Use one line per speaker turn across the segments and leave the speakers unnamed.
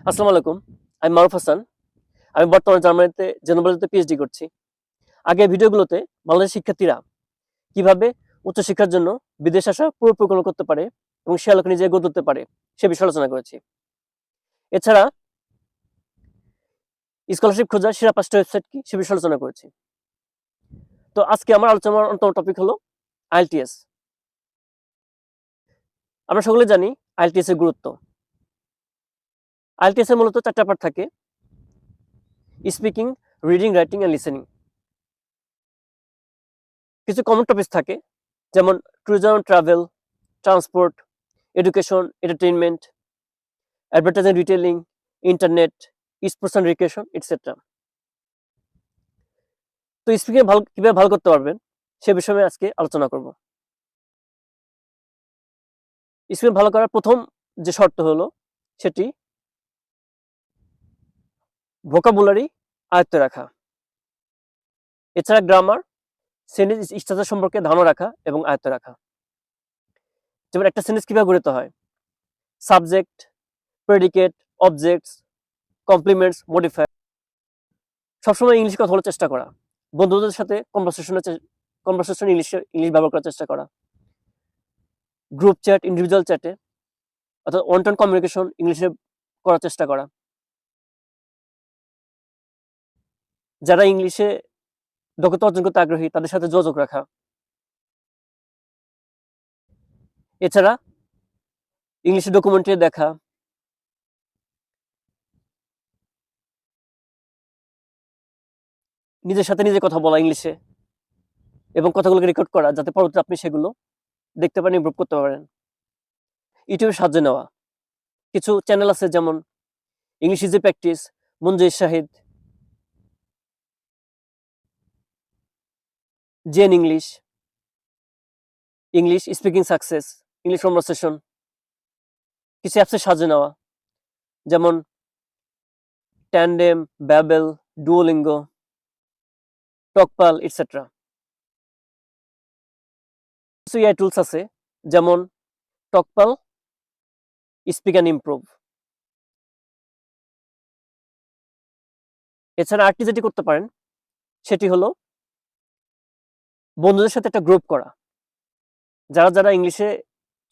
আসসালামু আলাইকুম। আমি মারুফ হাসান। আমি বর্তমানে জার্মানিতে জেনোভাতে পিএইচডি করছি। আগের ভিডিওগুলোতে বাংলাদেশের শিক্ষার্থীরা কিভাবে উচ্চশিক্ষার জন্য বিদেশে আসা পুরো পরিকল্পনা করতে পারে এবং সে আলোকে নিজে গড়ে তুলতে পারে সে বিষয়ে আলোচনা করেছি। এছাড়া স্কলারশিপ খোঁজার সেরা ৫টা ওয়েবসাইট কি সে বিষয়ে আলোচনা করেছি। তো আজকে আমার আলোচনার অন্যতম টপিক হলো আইএলটিএস। আমরা সকলে জানি আইএলটিএস এর গুরুত্ব। আইএলটিএস এর মূলত ৪টা পার্ট থাকে: speaking, reading, writing and listening. কিছু কমন টপিকস থাকে যেমন tourism, travel, transport, education, entertainment, advertising, retailing, internet, sports and recreation etcetera. তো স্পিকিং কিভাবে ভালো করতে পারবেন সে বিষয়ে আমি আজকে আলোচনা করব। স্পিকিং ভালো করার প্রথম যে শর্ত হলো সেটি ভোকাবুলারি আয়ত্তে রাখা। এছাড়া গ্রামার, সেন্টেন্স স্ট্রাকচার সম্পর্কে ধারণা রাখা এবং আয়ত্তে রাখা। যেমন একটা সেন্টেন্স কিভাবে গড়িত হয়: subject, predicate, objects, compliments, modifier. সবসময় ইংলিশে কথা বলার চেষ্টা করা, বন্ধুদের সাথে কনভারসেশন ইংলিশ ব্যবহার করার চেষ্টা করা, গ্রুপ চ্যাট, ইন্ডিভিজুয়াল চ্যাটে অর্থাৎ ওয়ান টু ওয়ান কমিউনিকেশন ইংলিশে করার চেষ্টা করা। যারা ইংলিশে দক্ষতা অর্জন করতে আগ্রহী তাদের সাথে যোগাযোগ রাখা। এছাড়া ইংলিশে ডকুমেন্টারি দেখা, নিজের সাথে নিজে কথা বলা ইংলিশে এবং কথাগুলোকে রেকর্ড করা যাতে পরবর্তীতে আপনি সেগুলো দেখতে পারেন, ইমপ্রুভ করতে পারেন। ইউটিউবের সাহায্য নেওয়া। কিছু চ্যানেল আছে যেমন English easy practice, Munzereen Shahid, Zen English, English speaking success, English conversation. কিছু অ্যাপসের সাহায্য নেওয়া যেমন Tandem, Babbel, Duolingo, TalkPal etcetera. কিছু এআই টুলস আছে যেমন টকপাল, স্পিক অ্যান্ড ইমপ্রুভ। এছাড়া আরেকটি যেটি করতে পারেন সেটি হলো বন্ধুদের সাথে একটা গ্রুপ করা। যারা ইংলিশে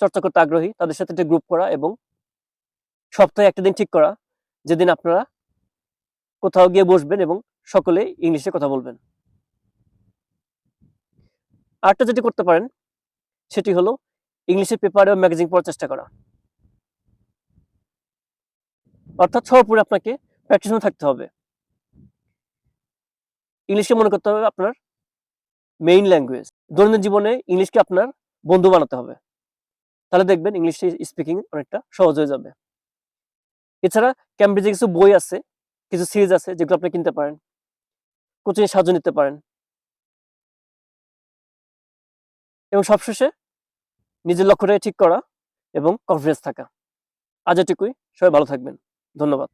চর্চা করতে আগ্রহী তাদের সাথে একটা গ্রুপ করা এবং সপ্তাহে একটা দিন ঠিক করা যেদিন আপনারা কোথাও গিয়ে বসবেন এবং সকলে ইংলিশে কথা বলবেন। আরেকটা যেটি করতে পারেন সেটি হলো ইংলিশের পেপার এবং ম্যাগাজিন পড়ার চেষ্টা করা। অর্থাৎ সর্বোপরি আপনাকে প্র্যাকটিস মধ্যে থাকতে হবে। ইংলিশকে মনে করতে হবে আপনার মেইন ল্যাঙ্গুয়েজ। দৈনন্দিন জীবনে ইংলিশকে আপনার বন্ধু বানাতে হবে। তাহলে দেখবেন ইংলিশে স্পিকিং অনেকটা সহজ হয়ে যাবে। এছাড়া ক্যামব্রিজে কিছু বই আছে, কিছু সিরিজ আছে যেগুলো আপনি কিনতে পারেন, কোচিং এর সাহায্য নিতে পারেন এবং সবশেষে নিজের লক্ষ্যটাকে ঠিক করা এবং কনফিডেন্স থাকা। আজ এটুকুই। সবাই ভালো থাকবেন। ধন্যবাদ।